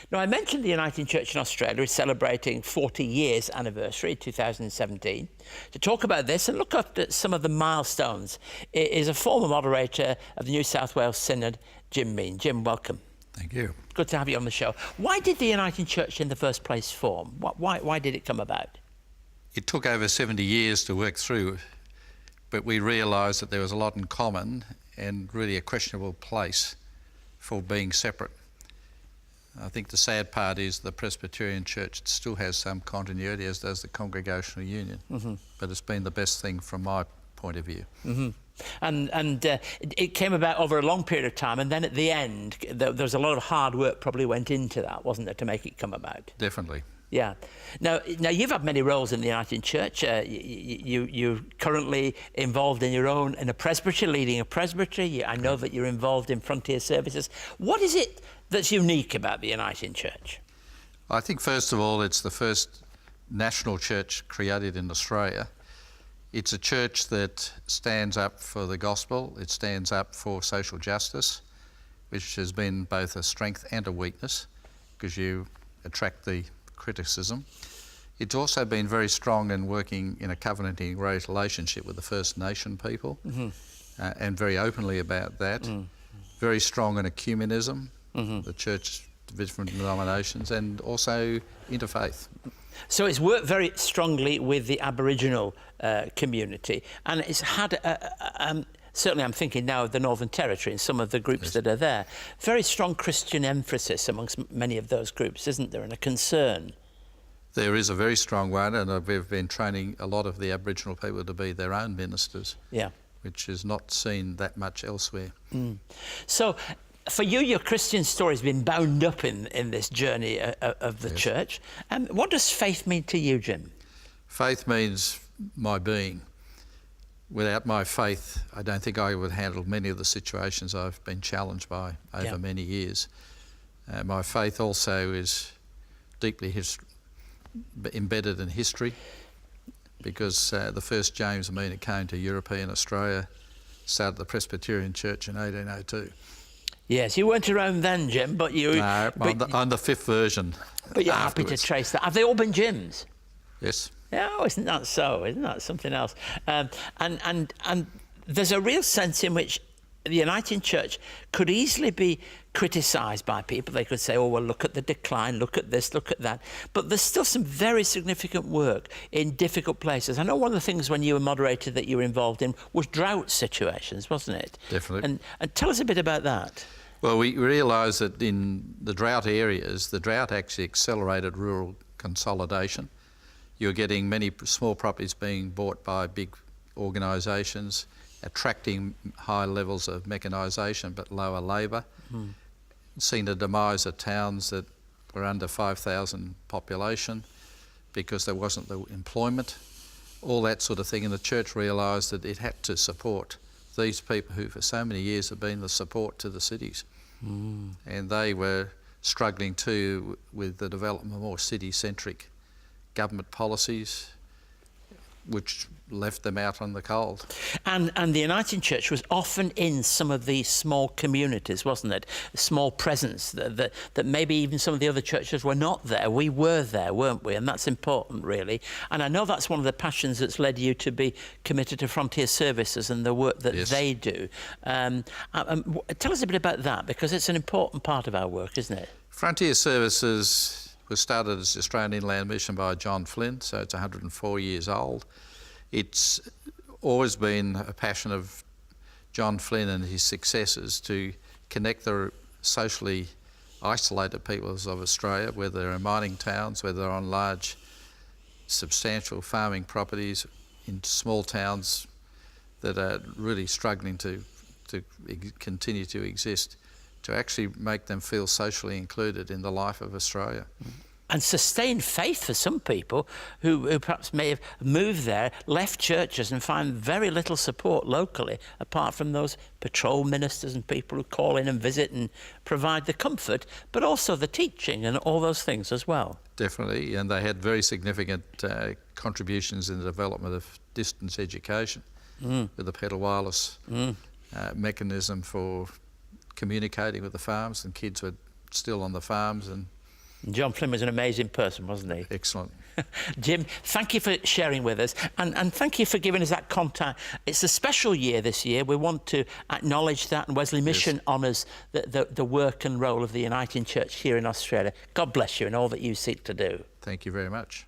Now, I mentioned the Uniting Church in Australia is celebrating 40 years anniversary, 2017. To talk about this and look at some of the milestones is a former moderator of the New South Wales Synod, Jim Mean. Jim, welcome. Thank you. Good to have you on the show. Why did the Uniting Church in the first place form? Why did it come about? It took over 70 years to work through, but we realised that there was a lot in common and really a questionable place for being separate. I think the sad part is the Presbyterian Church still has some continuity, as does the Congregational Union, but it's been the best thing from my point of view. And it came about over a long period of time, and then at the end there was a lot of hard work probably went into that, wasn't there, to make it come about? Definitely. Yeah. Now you've had many roles in the Uniting Church. You're currently involved in a presbytery, leading a presbytery. I know that you're involved in frontier services. What is it that's unique about the Uniting Church? I think first of all, it's the first national church created in Australia. It's a church that stands up for the gospel. It stands up for social justice, which has been both a strength and a weakness, because you attract the criticism. It's also been very strong in working in a covenanting relationship with the First Nation people, and very openly about that. Very strong in ecumenism, the church, different denominations, and also interfaith. So it's worked very strongly with the Aboriginal community, and it's had certainly I'm thinking now of the Northern Territory and some of the groups that are there. Very strong Christian emphasis amongst many of those groups, isn't there, and a concern? There is a very strong one, and we've been training a lot of the Aboriginal people to be their own ministers, which is not seen that much elsewhere. So for you, your Christian story has been bound up in this journey of the church. What does faith mean to you, Jim? Faith means my being. Without my faith, I don't think I would handle many of the situations I've been challenged by over many years. My faith also is deeply embedded in history, because the first James Mean came to European Australia, started the Presbyterian Church in 1802. Yes, you weren't around then, Jim, but you... No, I'm the fifth version. But you're afterwards. Happy to trace that. Have they all been Jims? Yes. Oh, isn't that so? Isn't that something else? And there's a real sense in which the Uniting Church could easily be criticised by people. They could say, oh, well, look at the decline, look at this, look at that. But there's still some very significant work in difficult places. I know one of the things when you were moderator that you were involved in was drought situations, wasn't it? Definitely. And tell us a bit about that. Well, we realised that in the drought areas, the drought actually accelerated rural consolidation. You're getting many small properties being bought by big organisations, attracting high levels of mechanisation but lower labour. Seeing the demise of towns that were under 5,000 population because there wasn't the employment, all that sort of thing. And the church realised that it had to support these people who for so many years have been the support to the cities. And they were struggling too with the development of more city-centric government policies, which left them out on the cold. And the Uniting Church was often in some of these small communities, wasn't it? A small presence that maybe even some of the other churches were not there. We were there, weren't we? And that's important, really. And I know that's one of the passions that's led you to be committed to Frontier Services and the work that they do. Tell us a bit about that, because it's an important part of our work, isn't it? Frontier Services was started as the Australian Inland Mission by John Flynn, so it's 104 years old. It's always been a passion of John Flynn and his successors to connect the socially isolated peoples of Australia, whether they're in mining towns, whether they're on large, substantial farming properties, in small towns that are really struggling to continue to exist, to actually make them feel socially included in the life of Australia. And sustain faith for some people who perhaps may have moved there, left churches and find very little support locally, apart from those patrol ministers and people who call in and visit and provide the comfort, but also the teaching and all those things as well. Definitely, and they had very significant contributions in the development of distance education with the pedal wireless mechanism for communicating with the farms, and kids were still on the farms and John Flynn was an amazing person, wasn't he? Excellent. Jim, thank you for sharing with us, and thank you for giving us that contact. It's a special year this year. We want to acknowledge that, and Wesley Mission honours the work and role of the Uniting Church here in Australia. God bless you and all that you seek to do. Thank you very much.